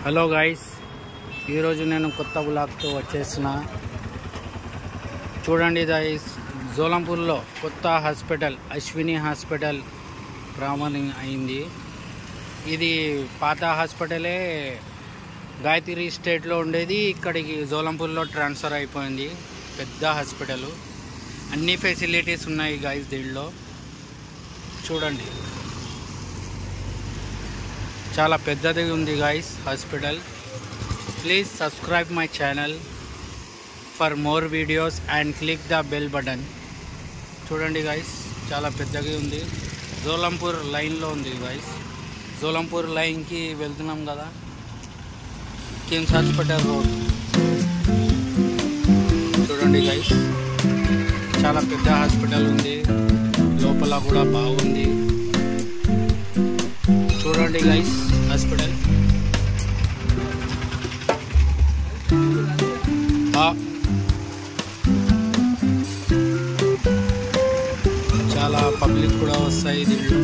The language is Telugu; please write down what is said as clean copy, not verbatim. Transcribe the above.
హలో గైస్, ఈరోజు నేను కొత్త బ్లాగ్తో వచ్చేసిన. చూడండి గైస్, జోలంపూర్లో కొత్త హాస్పిటల్ అశ్విని హాస్పిటల్ ప్రారంభం అయింది. ఇది పాత హాస్పిటలే గాయత్రి స్టేట్లో ఉండేది, ఇక్కడికి జోలంపూర్లో ట్రాన్స్ఫర్ అయిపోయింది. పెద్ద హాస్పిటల్, అన్ని ఫెసిలిటీస్ ఉన్నాయి గైస్ దీనిలో. చూడండి, చాలా పెద్దది ఉంది guys hospital. Please subscribe my channel for more videos and click the bell button. చూడండి గైస్, చాలా పెద్దగా ఉంది. జోలంపూర్ లైన్లో ఉంది గైస్. జోలంపూర్ లైన్కి వెళ్తున్నాం కదా, కిమ్స్ హాస్పిటల్ రోడ్. చూడండి గైస్, చాలా పెద్ద హాస్పిటల్ ఉంది, లోపల కూడా బాగుంది. చూడండి గైస్ హాస్పిటల్. చాలా పబ్లిక్ కూడా వస్తాయి దీంట్లో.